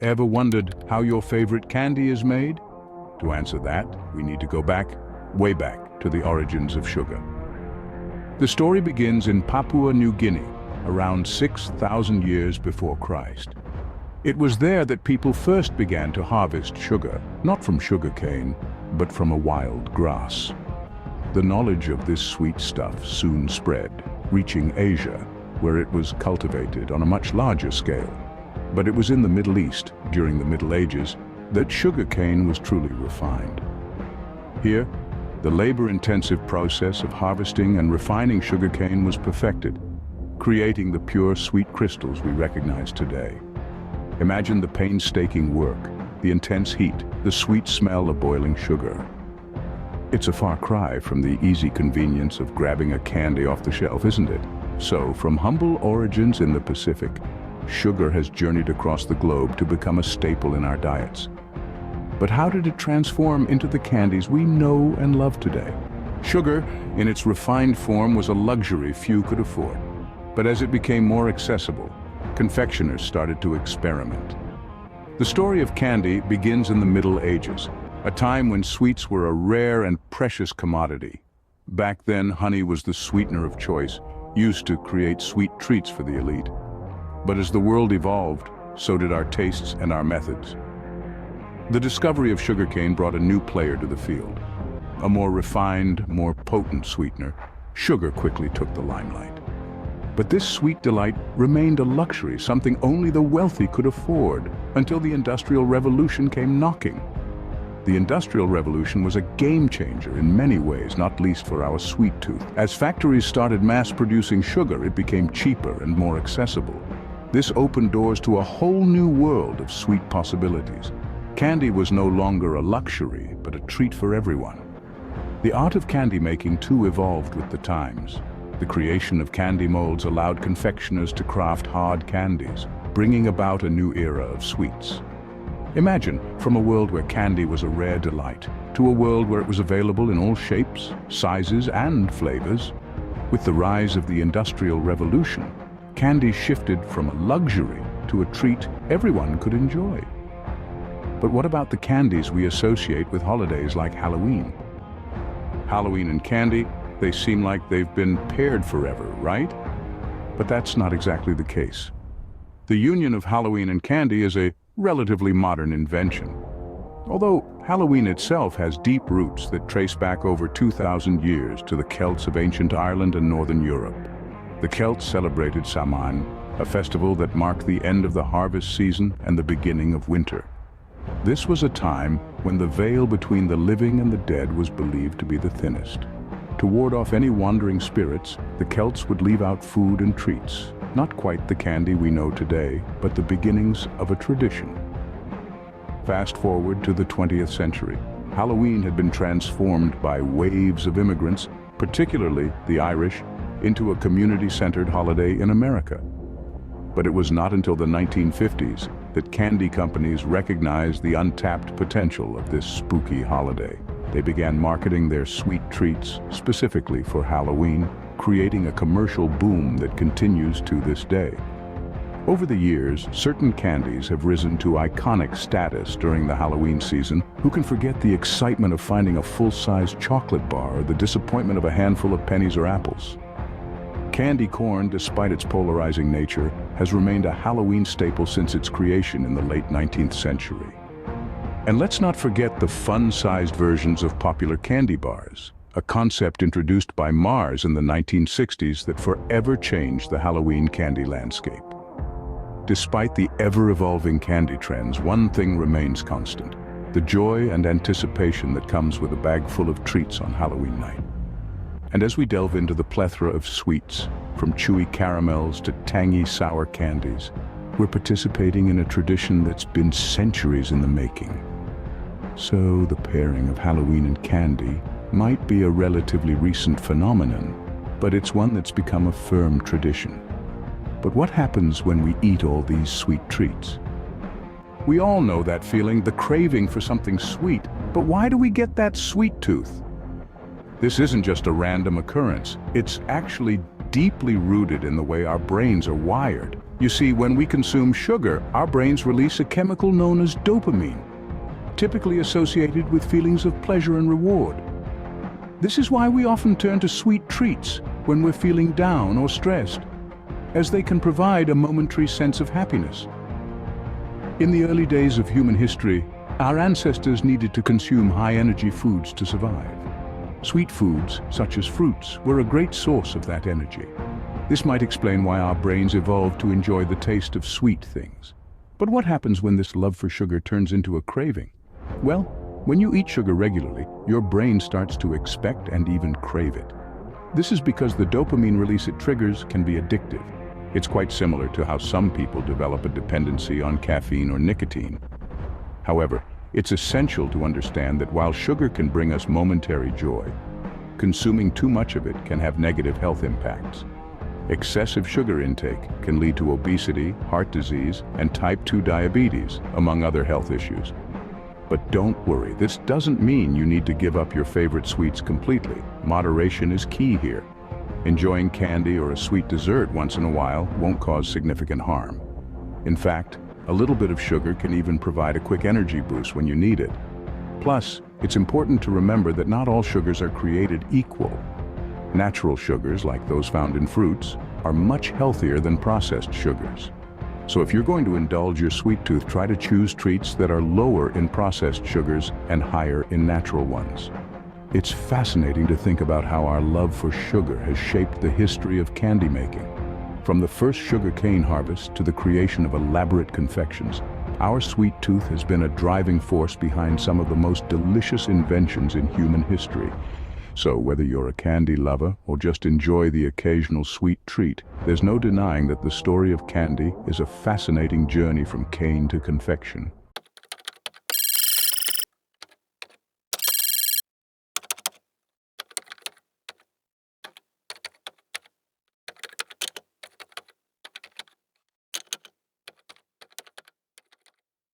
Ever wondered how your favorite candy is made? To answer that, we need to go back, way back, to the origins of sugar. The story begins in Papua New Guinea, around 6,000 years before Christ. It was there that people first began to harvest sugar, not from sugarcane, but from a wild grass. The knowledge of this sweet stuff soon spread, reaching Asia, where it was cultivated on a much larger scale. But it was in the Middle East, during the Middle Ages, that sugarcane was truly refined. Here, the labor-intensive process of harvesting and refining sugarcane was perfected, creating the pure sweet crystals we recognize today. Imagine the painstaking work, the intense heat, the sweet smell of boiling sugar. It's a far cry from the easy convenience of grabbing a candy off the shelf, isn't it? So, from humble origins in the Pacific, sugar has journeyed across the globe to become a staple in our diets. But how did it transform into the candies we know and love today? Sugar, in its refined form, was a luxury few could afford. But as it became more accessible, confectioners started to experiment. The story of candy begins in the Middle Ages, a time when sweets were a rare and precious commodity. Back then, honey was the sweetener of choice, used to create sweet treats for the elite. But as the world evolved, so did our tastes and our methods. The discovery of sugarcane brought a new player to the field. A more refined, more potent sweetener, sugar quickly took the limelight. But this sweet delight remained a luxury, something only the wealthy could afford, until the Industrial Revolution came knocking. The Industrial Revolution was a game changer in many ways, not least for our sweet tooth. As factories started mass-producing sugar, it became cheaper and more accessible. This opened doors to a whole new world of sweet possibilities. Candy was no longer a luxury, but a treat for everyone. The art of candy making too evolved with the times. The creation of candy molds allowed confectioners to craft hard candies, bringing about a new era of sweets. Imagine, from a world where candy was a rare delight, to a world where it was available in all shapes, sizes, and flavors. With the rise of the Industrial Revolution, candy shifted from a luxury to a treat everyone could enjoy. But what about the candies we associate with holidays like Halloween? Halloween and candy, they seem like they've been paired forever, right? But that's not exactly the case. The union of Halloween and candy is a relatively modern invention. Although Halloween itself has deep roots that trace back over 2,000 years to the Celts of ancient Ireland and Northern Europe. The Celts celebrated Samhain, a festival that marked the end of the harvest season and the beginning of winter. This was a time when the veil between the living and the dead was believed to be the thinnest. To ward off any wandering spirits, the Celts would leave out food and treats, not quite the candy we know today, but the beginnings of a tradition. Fast forward to the 20th century. Halloween had been transformed by waves of immigrants, particularly the Irish, into a community-centered holiday in America. But it was not until the 1950s that candy companies recognized the untapped potential of this spooky holiday. They began marketing their sweet treats specifically for Halloween, creating a commercial boom that continues to this day. Over the years, certain candies have risen to iconic status during the Halloween season. Who can forget the excitement of finding a full-size chocolate bar or the disappointment of a handful of pennies or apples? Candy corn, despite its polarizing nature, has remained a Halloween staple since its creation in the late 19th century. And let's not forget the fun-sized versions of popular candy bars, a concept introduced by Mars in the 1960s that forever changed the Halloween candy landscape. Despite the ever-evolving candy trends, one thing remains constant: the joy and anticipation that comes with a bag full of treats on Halloween night. And as we delve into the plethora of sweets, from chewy caramels to tangy sour candies, we're participating in a tradition that's been centuries in the making. So the pairing of Halloween and candy might be a relatively recent phenomenon, but it's one that's become a firm tradition. But what happens when we eat all these sweet treats? We all know that feeling, the craving for something sweet, but why do we get that sweet tooth? This isn't just a random occurrence, it's actually deeply rooted in the way our brains are wired. You see, when we consume sugar, our brains release a chemical known as dopamine, typically associated with feelings of pleasure and reward. This is why we often turn to sweet treats when we're feeling down or stressed, as they can provide a momentary sense of happiness. In the early days of human history, our ancestors needed to consume high-energy foods to survive. Sweet foods, such as fruits, were a great source of that energy. This might explain why our brains evolved to enjoy the taste of sweet things. But what happens when this love for sugar turns into a craving? Well, when you eat sugar regularly, your brain starts to expect and even crave it. This is because the dopamine release it triggers can be addictive. It's quite similar to how some people develop a dependency on caffeine or nicotine. However, it's essential to understand that while sugar can bring us momentary joy, consuming too much of it can have negative health impacts. Excessive sugar intake can lead to obesity, heart disease, and type 2 diabetes, among other health issues. But don't worry, this doesn't mean you need to give up your favorite sweets completely. Moderation is key here. Enjoying candy or a sweet dessert once in a while won't cause significant harm. In fact, a little bit of sugar can even provide a quick energy boost when you need it. Plus, it's important to remember that not all sugars are created equal. Natural sugars, like those found in fruits, are much healthier than processed sugars. So if you're going to indulge your sweet tooth, try to choose treats that are lower in processed sugars and higher in natural ones. It's fascinating to think about how our love for sugar has shaped the history of candy making. From the first sugar cane harvest to the creation of elaborate confections, our sweet tooth has been a driving force behind some of the most delicious inventions in human history. So whether you're a candy lover or just enjoy the occasional sweet treat, there's no denying that the story of candy is a fascinating journey from cane to confection.